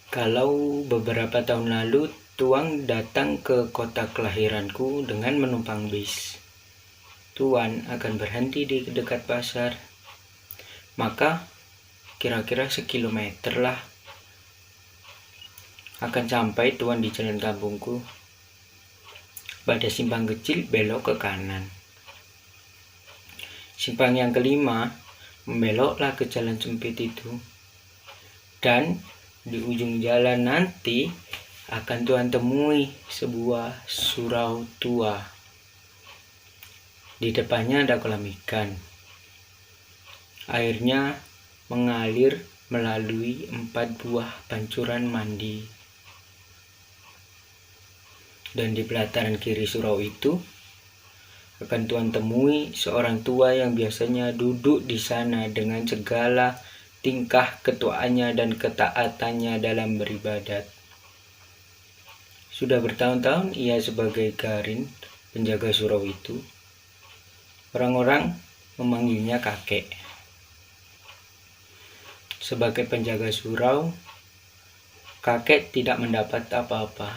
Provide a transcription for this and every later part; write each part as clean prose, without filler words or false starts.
Kalau beberapa tahun lalu Tuan datang ke kota kelahiranku dengan menumpang bis, Tuan akan berhenti di dekat pasar. Maka kira-kira sekilometer lah akan sampai Tuan di jalan kampungku. Pada simpang kecil belok ke kanan. Simpang yang kelima membeloklah ke jalan sempit itu. Dan di ujung jalan nanti akan Tuan temui sebuah surau tua. Di depannya ada kolam ikan. Airnya mengalir melalui 4 buah pancuran mandi. Dan di pelataran kiri surau itu akan Tuan temui seorang tua yang biasanya duduk di sana dengan segala tingkah ketuaannya dan ketaatannya dalam beribadat. Sudah bertahun-tahun ia sebagai garin penjaga surau itu. Orang-orang memanggilnya kakek. Sebagai penjaga surau, kakek tidak mendapat apa-apa.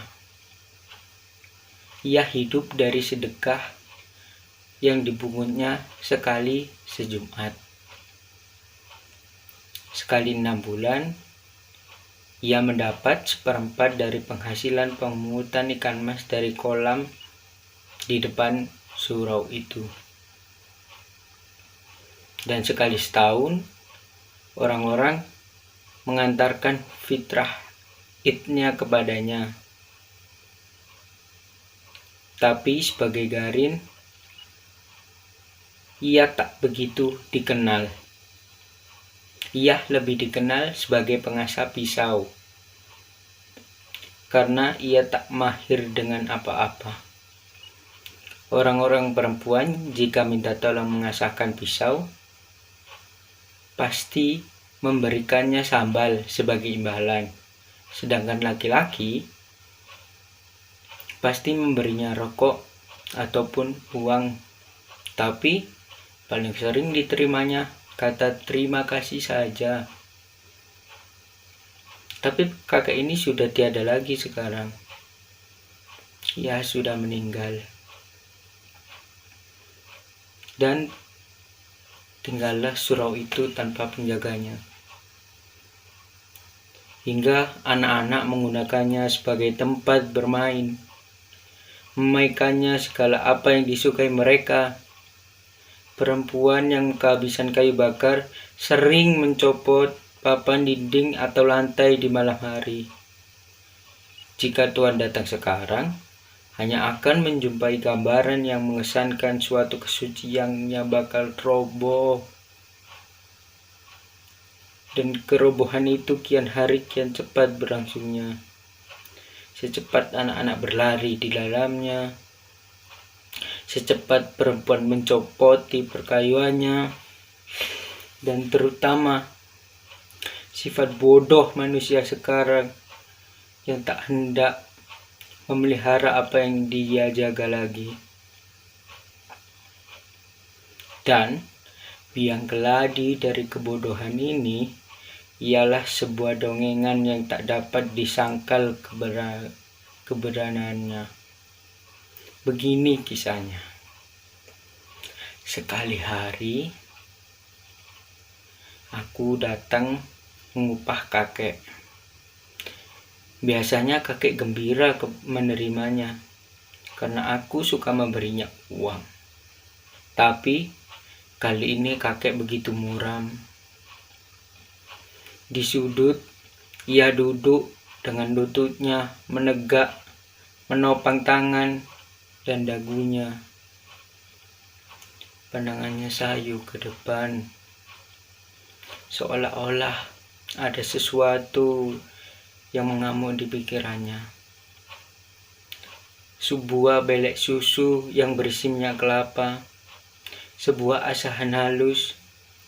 Ia hidup dari sedekah yang dibungutnya sekali sejumat. Sekali 6 bulan, ia mendapat 1/4 dari penghasilan pemungutan ikan mas dari kolam di depan surau itu. Dan sekali setahun, orang-orang mengantarkan fitrah idnya kepadanya. Tapi sebagai garin, ia tak begitu dikenal. Ia lebih dikenal sebagai pengasah pisau, karena ia tak mahir dengan apa-apa. Orang-orang perempuan jika minta tolong mengasahkan pisau, pasti memberikannya sambal sebagai imbalan. Sedangkan laki-laki pasti memberinya rokok ataupun uang. Tapi paling sering diterimanya kata terima kasih saja. Tapi kakek ini sudah tiada lagi sekarang. Ia sudah meninggal. Dan tinggallah surau itu tanpa penjaganya. Hingga anak-anak menggunakannya sebagai tempat bermain. Memaikannya segala apa yang disukai mereka. Perempuan yang kehabisan kayu bakar sering mencopot papan dinding atau lantai di malam hari. Jika Tuan datang sekarang, hanya akan menjumpai gambaran yang mengesankan suatu kesuciannya bakal roboh. Dan kerobohan itu kian hari kian cepat berlangsungnya. Secepat anak-anak berlari di dalamnya, secepat perempuan mencopoti perkayuannya, dan terutama sifat bodoh manusia sekarang yang tak hendak memelihara apa yang dia jaga lagi. Dan biang keladi dari kebodohan ini ialah sebuah dongengan yang tak dapat disangkal keberanaannya. Begini kisahnya. Sekali hari, aku datang mengupah kakek. Biasanya kakek gembira menerimanya, karena aku suka memberinya uang. Tapi kali ini kakek begitu muram. Di sudut, ia duduk dengan lututnya menegak, menopang tangan dan dagunya. Pandangannya sayu ke depan, seolah-olah ada sesuatu yang mengamuk di pikirannya. Sebuah belek susu yang berisi minyak kelapa, sebuah asahan halus,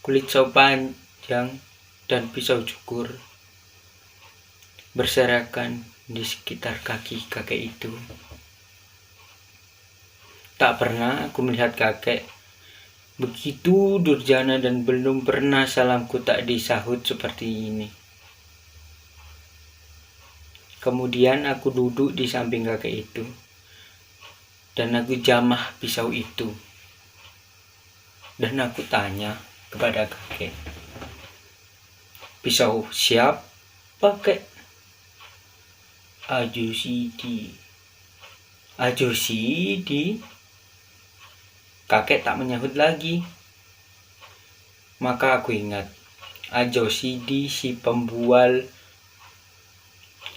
kulit sawo panjang, dan pisau cukur berserakan di sekitar kaki kakek itu. Tak pernah aku melihat kakek begitu durjana dan belum pernah salamku tak disahut seperti ini. Kemudian aku duduk di samping kakek itu, dan aku jamah pisau itu. Dan aku tanya kepada kakek, "Pisau siapa, kek?" "Ajo Sidi." "Ajo Sidi?" Kakek tak menyahut lagi. Maka aku ingat, Ajo Sidi si pembual.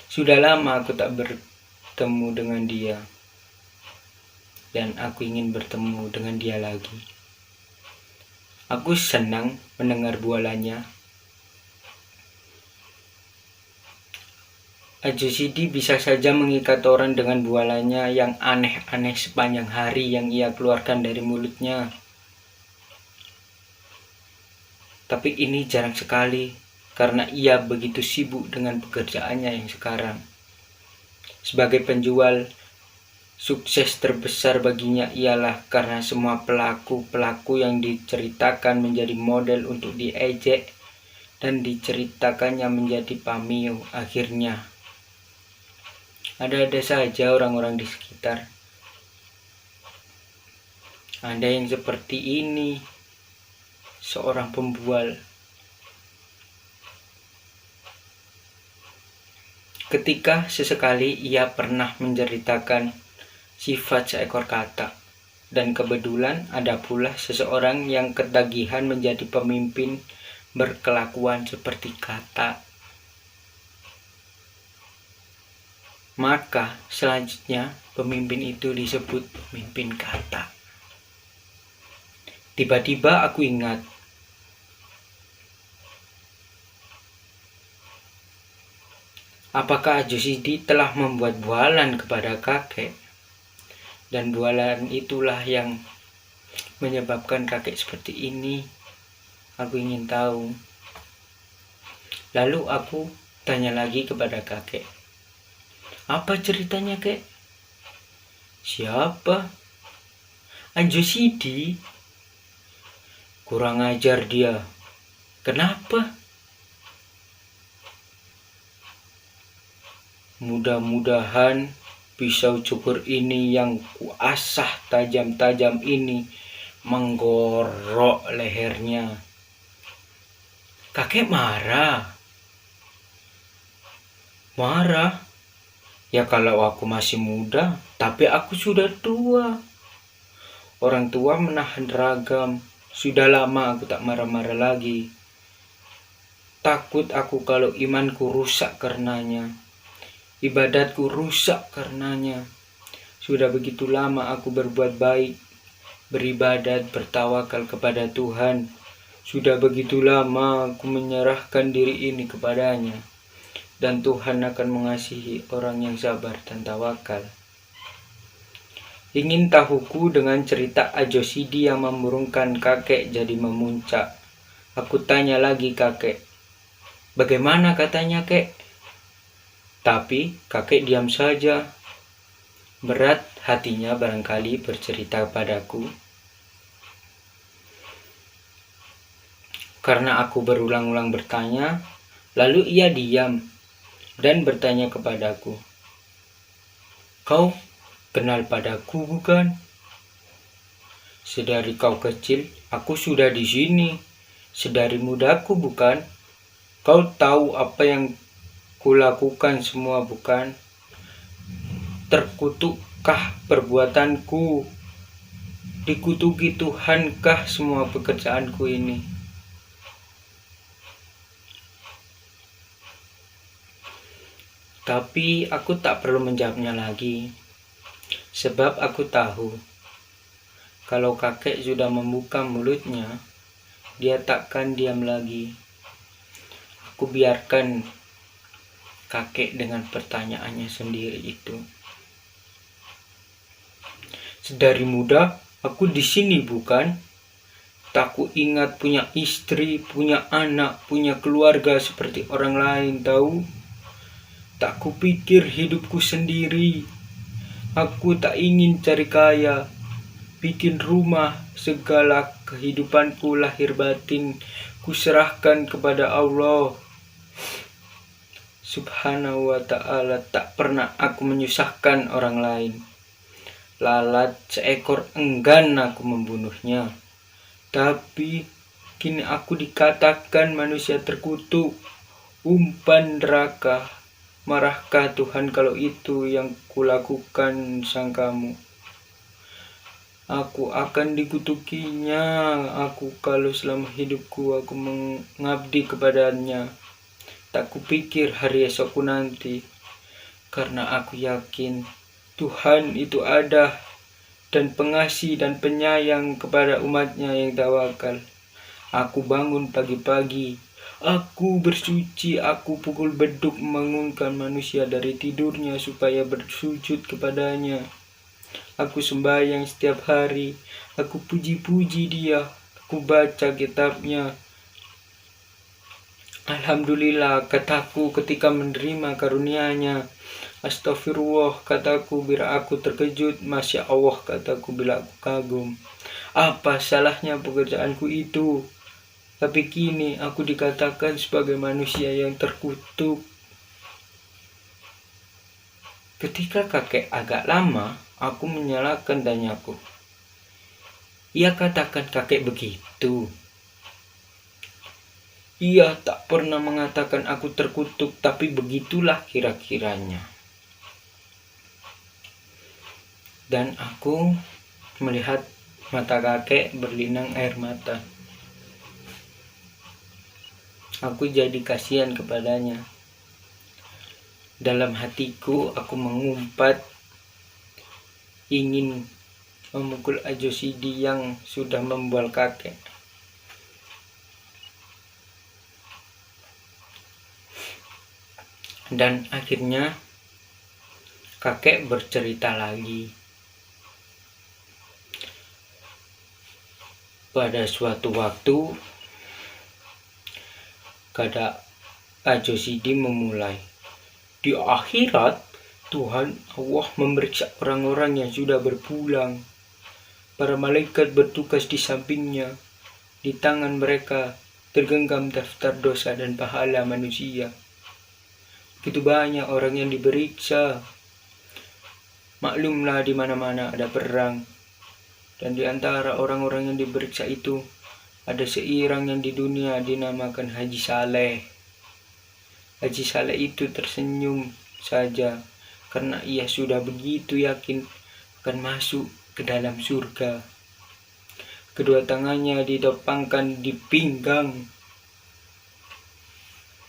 Sudah lama aku tak bertemu dengan dia, dan aku ingin bertemu dengan dia lagi. Aku senang mendengar bualannya. Ajo Sidi bisa saja mengikat orang dengan bualannya yang aneh-aneh sepanjang hari yang ia keluarkan dari mulutnya. Tapi ini jarang sekali, karena ia begitu sibuk dengan pekerjaannya yang sekarang. Sebagai penjual, sukses terbesar baginya ialah karena semua pelaku-pelaku yang diceritakan menjadi model untuk diejek dan diceritakannya menjadi pamio akhirnya. Ada-ada saja orang-orang di sekitar. Ada yang seperti ini, seorang pembual. Ketika sesekali ia pernah menceritakan sifat seekor kata, dan kebetulan ada pula seseorang yang ketagihan menjadi pemimpin berkelakuan seperti kata. Maka selanjutnya pemimpin itu disebut pemimpin kata. Tiba-tiba aku ingat, apakah Ajo Sidi telah membuat bualan kepada kakek? Dan bualan itulah yang menyebabkan kakek seperti ini. Aku ingin tahu. Lalu aku tanya lagi kepada kakek, "Apa ceritanya, kek?" "Siapa?" "Ajo Sidi." "Kurang ajar dia." "Kenapa?" "Mudah-mudahan pisau cukur ini yang kuasah tajam-tajam ini menggorok lehernya." Kakek marah. "Marah? Ya kalau aku masih muda, tapi aku sudah tua. Orang tua menahan ragam. Sudah lama aku tak marah-marah lagi. Takut aku kalau imanku rusak karenanya. Ibadatku rusak karenanya. Sudah begitu lama aku berbuat baik, beribadat, bertawakal kepada Tuhan. Sudah begitu lama aku menyerahkan diri ini kepadanya. Dan Tuhan akan mengasihi orang yang sabar dan tawakal." Ingin tahuku dengan cerita Ajo Sidi yang memurungkan kakek jadi memuncak. Aku tanya lagi kakek, "Bagaimana katanya, kek?" Tapi kakek diam saja. Berat hatinya barangkali bercerita padaku. Karena aku berulang-ulang bertanya, lalu ia diam dan bertanya kepadaku, "Kau kenal padaku bukan? Sedari kau kecil, aku sudah di sini. Sedari mudaku bukan? Kau tahu apa yang kulakukan semua bukan? Terkutukkah perbuatanku? Dikutuki Tuhankah semua pekerjaanku ini?" Tapi aku tak perlu menjawabnya lagi, sebab aku tahu kalau kakek sudah membuka mulutnya, dia takkan diam lagi. Aku biarkan kakek dengan pertanyaannya sendiri itu. "Sedari muda aku di sini bukan? Tak ku ingat punya istri, punya anak, punya keluarga seperti orang lain tahu. Tak kupikir hidupku sendiri. Aku tak ingin cari kaya, bikin rumah, segala kehidupanku lahir batin kuserahkan kepada Allah. Subhanahu wa ta'ala, tak pernah aku menyusahkan orang lain. Lalat seekor enggan aku membunuhnya. Tapi kini aku dikatakan manusia terkutuk, umpan neraka. Marahkah Tuhan kalau itu yang kulakukan sangkamu? Aku akan dikutukinya, aku kalau selama hidupku aku mengabdi kepadanya. Tak kupikir hari esokku nanti, karena aku yakin Tuhan itu ada dan pengasih dan penyayang kepada umatnya yang tawakal. Aku bangun pagi-pagi, aku bersuci, aku pukul beduk membangunkan manusia dari tidurnya supaya bersujud kepadanya. Aku sembahyang setiap hari, aku puji-puji dia, aku baca kitabnya. Alhamdulillah, kataku ketika menerima karunia-Nya. Astagfirullah, kataku bila aku terkejut. Masya Allah, kataku bila aku kagum. Apa salahnya pekerjaanku itu? Tapi kini aku dikatakan sebagai manusia yang terkutuk. Ketika kakek agak lama, aku menyalakan tanyaku. Ia katakan kakek begitu. Ia tak pernah mengatakan aku terkutuk, tapi begitulah kira-kiranya. Dan aku melihat mata kakek berlinang air mata. Aku jadi kasihan kepadanya. Dalam hatiku aku mengumpat ingin memukul Ajosidi yang sudah membual kakek. Dan akhirnya kakek bercerita lagi. Pada suatu waktu, kata Ajosidi memulai, di akhirat Tuhan Allah memeriksa orang-orang yang sudah berpulang. Para malaikat bertugas di sampingnya. Di tangan mereka tergenggam daftar dosa dan pahala manusia. Begitu banyak orang yang diperiksa. Maklumlah di mana-mana ada perang. Dan di antara orang-orang yang diperiksa itu ada seorang yang di dunia dinamakan Haji Saleh. Haji Saleh itu tersenyum saja karena ia sudah begitu yakin akan masuk ke dalam surga. Kedua tangannya didopangkan di pinggang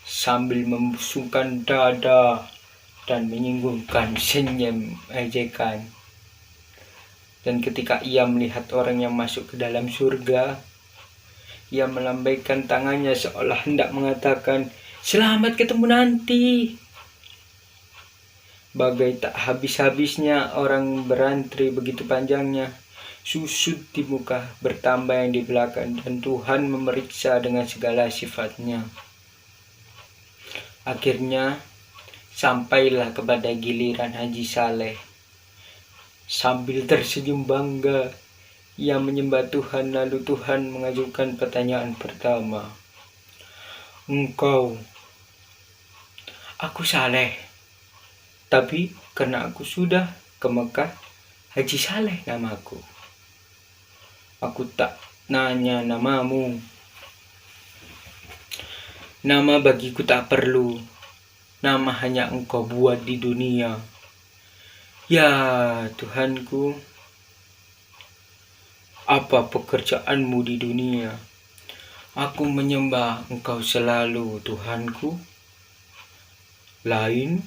sambil membusungkan dada dan menyinggungkan senyum ejekan. Dan ketika ia melihat orang yang masuk ke dalam surga, ia melambaikan tangannya seolah hendak mengatakan, "Selamat ketemu nanti." Bagai tak habis-habisnya orang berantri begitu panjangnya, susut di muka bertambah yang di belakang, dan Tuhan memeriksa dengan segala sifatnya. Akhirnya sampailah kepada giliran Haji Saleh. Sambil tersenyum bangga, ia menyembah Tuhan, lalu Tuhan mengajukan pertanyaan pertama. "Engkau?" "Aku Saleh. Tapi karena aku sudah ke Mekah, Haji Saleh namaku. Aku tak nanya namamu. Nama bagiku tak perlu. Nama hanya engkau buat di dunia. Ya Tuhanku, apa pekerjaanmu di dunia? Aku menyembah engkau selalu, Tuhanku. Lain,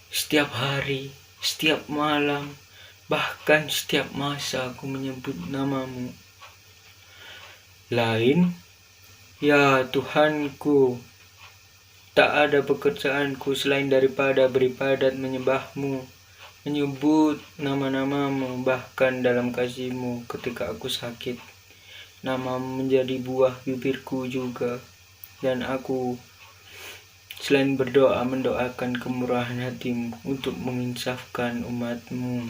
setiap hari, setiap malam, bahkan setiap masa aku menyebut namamu. Lain, ya Tuhanku, tak ada pekerjaanku selain daripada beribadat menyembahmu, menyebut nama-namamu, bahkan dalam kasihmu ketika aku sakit. Namamu menjadi buah bibirku juga, dan aku selain berdoa mendoakan kemurahan hatimu untuk menginsafkan umatmu.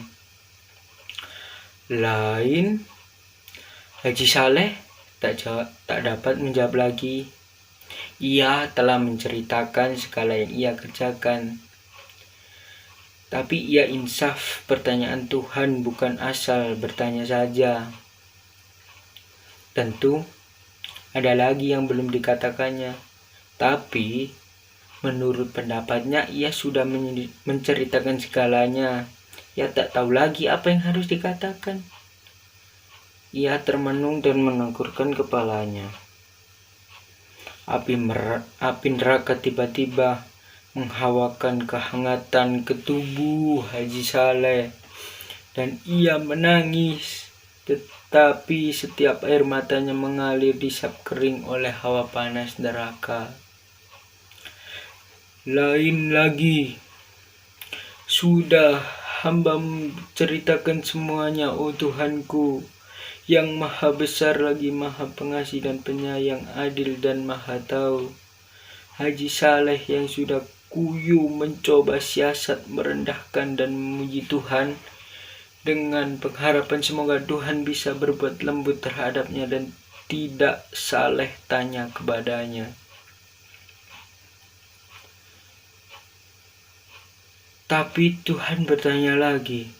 Lain, Haji Saleh tak dapat menjawab lagi. Ia telah menceritakan segala yang ia kerjakan. Tapi ia insaf, pertanyaan Tuhan bukan asal bertanya saja. Tentu, ada lagi yang belum dikatakannya. Tapi, menurut pendapatnya, ia sudah menceritakan segalanya. Ia tak tahu lagi apa yang harus dikatakan. Ia termenung dan menengkurkan kepalanya. Api neraka tiba-tiba menghawakan kehangatan ke tubuh Haji Saleh, dan ia menangis, tetapi setiap air matanya mengalir disap kering oleh hawa panas neraka. Lain lagi, sudah hamba menceritakan semuanya, oh Tuhanku, yang maha besar lagi, maha pengasih dan penyayang, adil dan maha tahu. Haji Saleh yang sudah kuyu mencoba siasat merendahkan dan memuji Tuhan dengan pengharapan semoga Tuhan bisa berbuat lembut terhadapnya dan tidak Saleh tanya kepadanya. Tapi Tuhan bertanya lagi,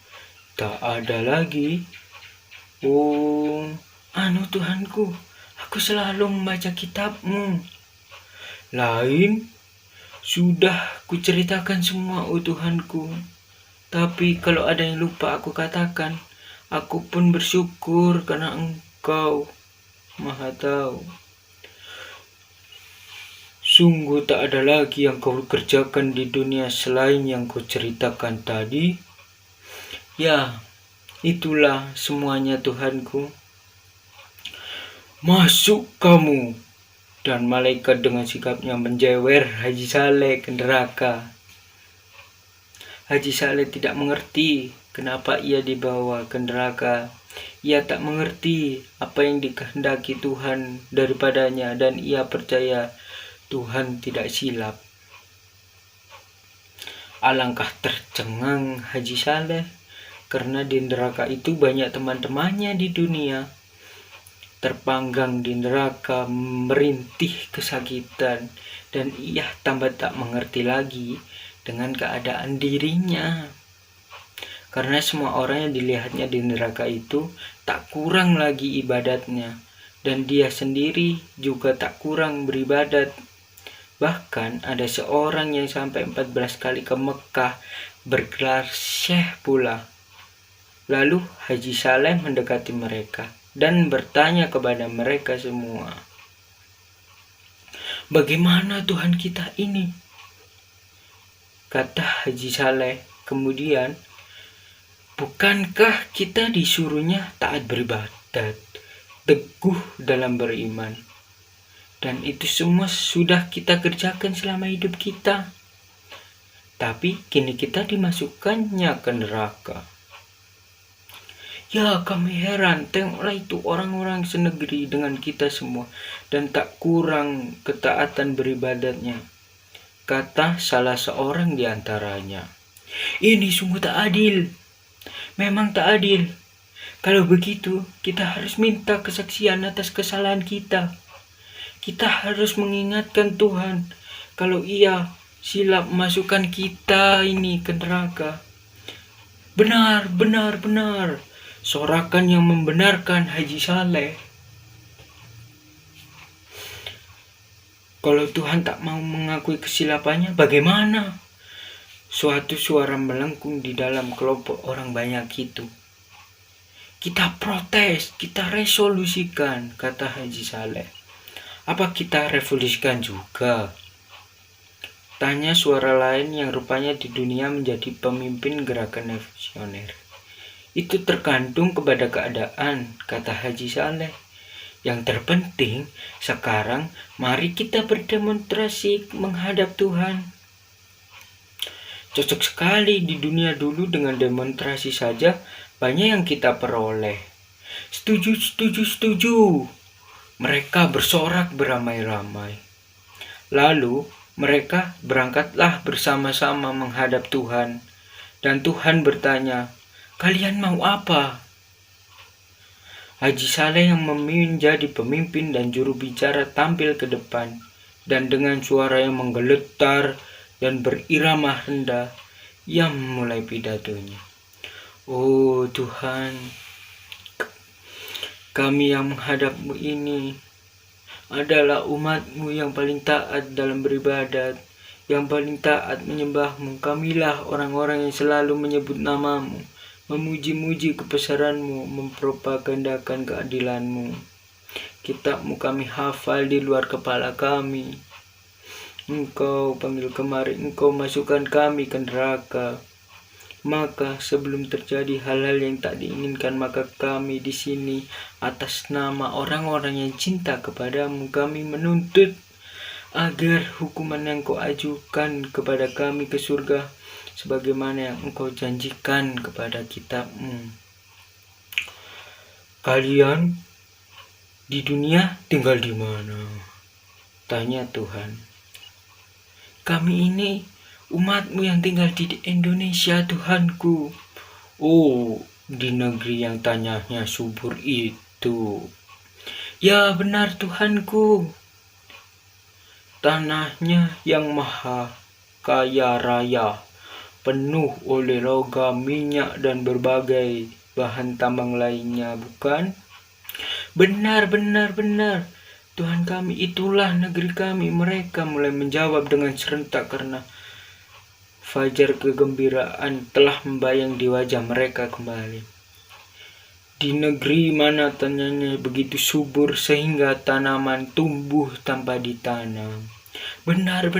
tak ada lagi. Oh, Tuhanku, aku selalu membaca kitab-Mu. Lain, sudah kuceritakan semua, oh Tuhanku. Tapi kalau ada yang lupa aku katakan, aku pun bersyukur karena Engkau Maha Tahu. Sungguh tak ada lagi yang kau kerjakan di dunia selain yang kau ceritakan tadi. Ya, itulah semuanya Tuhanku. Masuk kamu. Dan malaikat dengan sikapnya menjewer Haji Saleh ke neraka. Haji Saleh tidak mengerti kenapa ia dibawa ke neraka. Ia tak mengerti apa yang dikehendaki Tuhan daripadanya, dan ia percaya Tuhan tidak silap. Alangkah tercengang Haji Saleh karena di neraka itu banyak teman-temannya di dunia. Terpanggang di neraka, merintih kesakitan, dan ia tambah tak mengerti lagi dengan keadaan dirinya. Karena semua orang yang dilihatnya di neraka itu tak kurang lagi ibadatnya, dan dia sendiri juga tak kurang beribadat. Bahkan ada seorang yang sampai 14 kali ke Mekah bergelar Syekh pula. Lalu Haji Saleh mendekati mereka dan bertanya kepada mereka semua, "Bagaimana Tuhan kita ini?" Kata Haji Saleh kemudian, "Bukankah kita disuruhnya taat beribadat, teguh dalam beriman, dan itu semua sudah kita kerjakan selama hidup kita. Tapi kini kita dimasukkannya ke neraka." Ya, kami heran, tengoklah itu orang-orang senegeri dengan kita semua dan tak kurang ketaatan beribadatnya. Kata salah seorang di antaranya, "Ini sungguh tak adil. Memang tak adil. Kalau begitu, kita harus minta kesaksian atas kesalahan kita. Kita harus mengingatkan Tuhan kalau ia silap masukkan kita ini ke neraka." Benar, benar, benar, sorakan yang membenarkan Haji Saleh. Kalau Tuhan tak mau mengakui kesilapannya, bagaimana? Suatu suara melengkung di dalam kelompok orang banyak itu. Kita protes, kita resolusikan, kata Haji Saleh. Apa kita revolusikan juga? Tanya suara lain yang rupanya di dunia menjadi pemimpin gerakan revolusioner. Itu tergantung kepada keadaan, kata Haji Saleh. Yang terpenting sekarang mari kita berdemonstrasi menghadap Tuhan. Cocok sekali, di dunia dulu dengan demonstrasi saja banyak yang kita peroleh. Setuju, setuju, setuju. Mereka bersorak beramai-ramai. Lalu mereka berangkatlah bersama-sama menghadap Tuhan. Dan Tuhan bertanya, "Kalian mau apa?" Haji Saleh yang menjadi pemimpin dan juru bicara tampil ke depan. dan dengan suara yang menggeletar dan berirama rendah, ia memulai pidatonya. Oh Tuhan, kami yang menghadap-Mu ini adalah umat-Mu yang paling taat dalam beribadat, yang paling taat menyembah-Mu. Kamilah orang-orang yang selalu menyebut nama-Mu, memuji-muji kebesaran-Mu, mempropagandakan keadilan-Mu. Kitab-Mu kami hafal di luar kepala kami. Engkau panggil kemari, Engkau masukkan kami ke neraka. Maka sebelum terjadi hal-hal yang tak diinginkan, maka kami di sini atas nama orang-orang yang cinta kepadamu, kami menuntut agar hukuman yang Kau ajukan kepada kami ke surga, sebagaimana yang Engkau janjikan kepada kitab-Mu. Kalian di dunia tinggal di mana? Tanya Tuhan. Kami ini umat-Mu yang tinggal di Indonesia, Tuhanku. Oh, di negeri yang tanahnya subur itu. Ya benar, Tuhanku. Tanahnya yang maha kaya raya, penuh oleh logam, minyak, dan berbagai bahan tambang lainnya, bukan? Benar. Tuhan kami, itulah negeri kami. Mereka mulai menjawab dengan serentak karena fajar kegembiraan telah membayang di wajah mereka kembali. Di negeri mana tanahnya begitu subur sehingga tanaman tumbuh tanpa ditanam. Benar,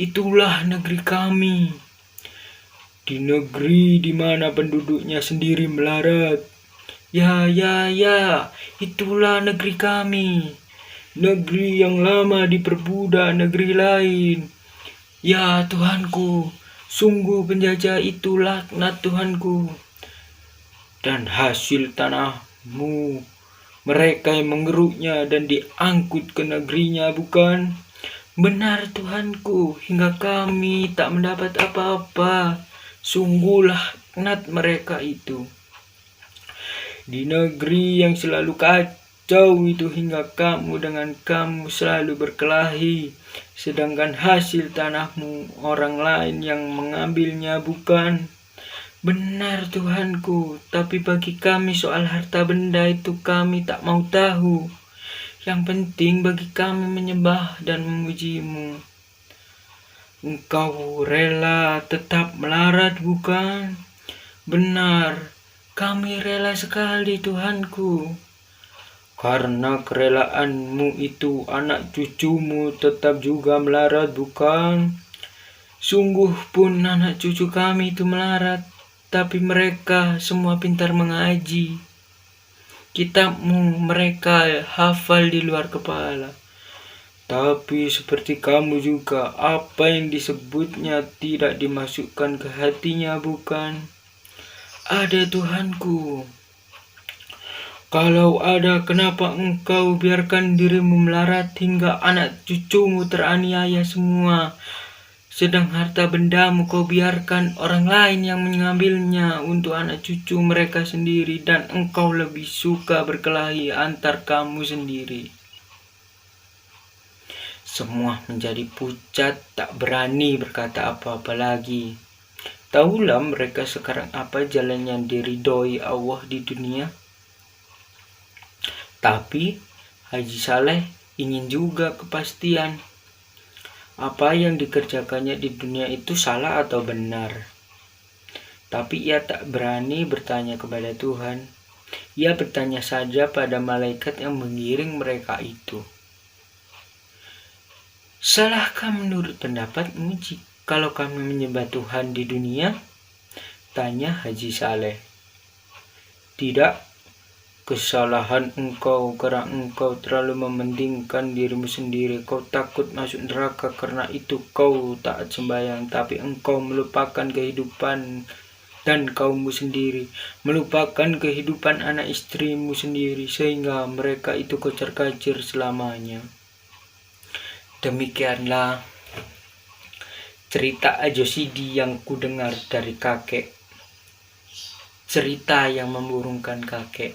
itulah negeri kami. Di negeri di mana penduduknya sendiri melarat. Ya, itulah negeri kami. Negeri yang lama diperbudak negeri lain. Ya Tuhanku, sungguh penjajah itu laknat Tuhanku. Dan hasil tanahmu, mereka yang mengeruknya dan diangkut ke negerinya, bukan? Benar Tuhanku, hingga kami tak mendapat apa-apa. Sungguh laknat mereka itu. Di negeri yang selalu kacau itu, hingga kamu dengan kamu selalu berkelahi, sedangkan hasil tanahmu orang lain yang mengambilnya, bukan? Benar Tuhanku, tapi bagi kami soal harta benda itu kami tak mau tahu. Yang penting bagi kami menyembah dan memuji-Mu. Engkau rela tetap melarat, bukan? Benar. Kami rela sekali Tuhanku. Karena kerelaanmu itu anak cucumu tetap juga melarat, bukan? Sungguh pun anak cucu kami itu melarat, tapi mereka semua pintar mengaji. Kitab-Mu mereka hafal di luar kepala. Tapi seperti kamu juga, apa yang disebutnya tidak dimasukkan ke hatinya, bukan? Ada Tuhanku. Kalau ada, kenapa Engkau biarkan dirimu melarat hingga anak cucumu teraniaya semua, sedang harta bendamu Kau biarkan orang lain yang mengambilnya untuk anak cucu mereka sendiri, dan Engkau lebih suka berkelahi antar kamu sendiri. Semua menjadi pucat, tak berani berkata apa-apa lagi. Tahulah mereka sekarang apa jalan yang diridhoi Allah di dunia. Tapi Haji Saleh ingin juga kepastian. Apa yang dikerjakannya di dunia itu salah atau benar. Tapi ia tak berani bertanya kepada Tuhan. Ia bertanya saja pada malaikat yang mengiring mereka itu. Salahkah menurut pendapatmu kalau kami menyembah Tuhan di dunia? Tanya Haji Saleh. Tidak, kesalahan engkau karena engkau terlalu mementingkan dirimu sendiri. Kau takut masuk neraka, karena itu kau taat sembahyang, tapi engkau melupakan kehidupan dan kaummu sendiri, melupakan kehidupan anak istrimu sendiri, sehingga mereka itu kocar-kacir selamanya. Demikianlah cerita Ajosidi yang kudengar dari kakek. Cerita yang memurungkan kakek.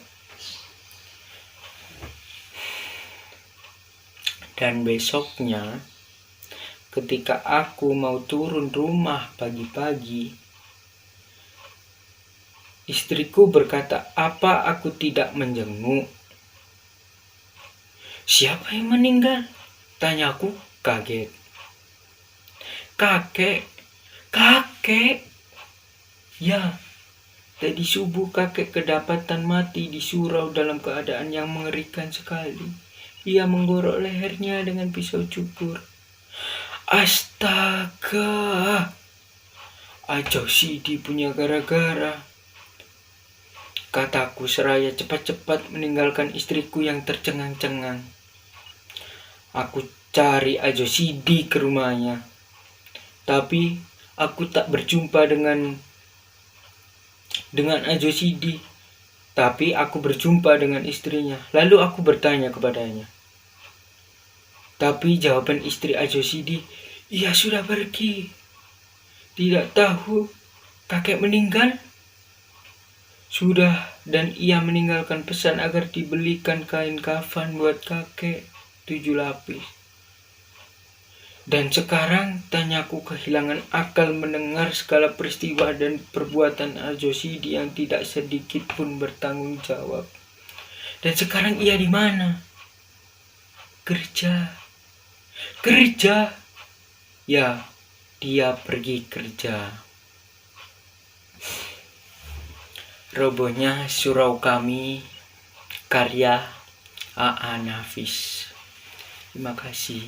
Dan besoknya, ketika aku mau turun rumah pagi-pagi, istriku berkata, "Apa aku tidak menjenguk?" "Siapa yang meninggal?" tanyaku kaget. "Kakek, kakek." Ya, tadi subuh kakek kedapatan mati di surau dalam keadaan yang mengerikan sekali. Ia menggorok lehernya dengan pisau cukur. Astaga, Ajo Sidi punya gara-gara, kataku seraya cepat-cepat meninggalkan istriku yang tercengang-cengang. Aku cari Ajo Sidi ke rumahnya, tapi aku tak berjumpa dengan Ajo Sidi. Tapi aku berjumpa dengan istrinya. Lalu aku bertanya kepadanya. Tapi jawaban istri Ajo Sidi, "Ia sudah pergi. Tidak tahu kakek meninggal?" "Sudah, dan ia meninggalkan pesan agar dibelikan kain kafan buat kakek 7 lapis. Dan sekarang," tanyaku kehilangan akal mendengar segala peristiwa dan perbuatan Ajo Sidi yang tidak sedikit pun bertanggung jawab. "Dan sekarang ia di mana?" "Kerja." "Kerja?" "Ya, dia pergi kerja." Robohnya surau kami, karya A.A. Nafis. Terima kasih.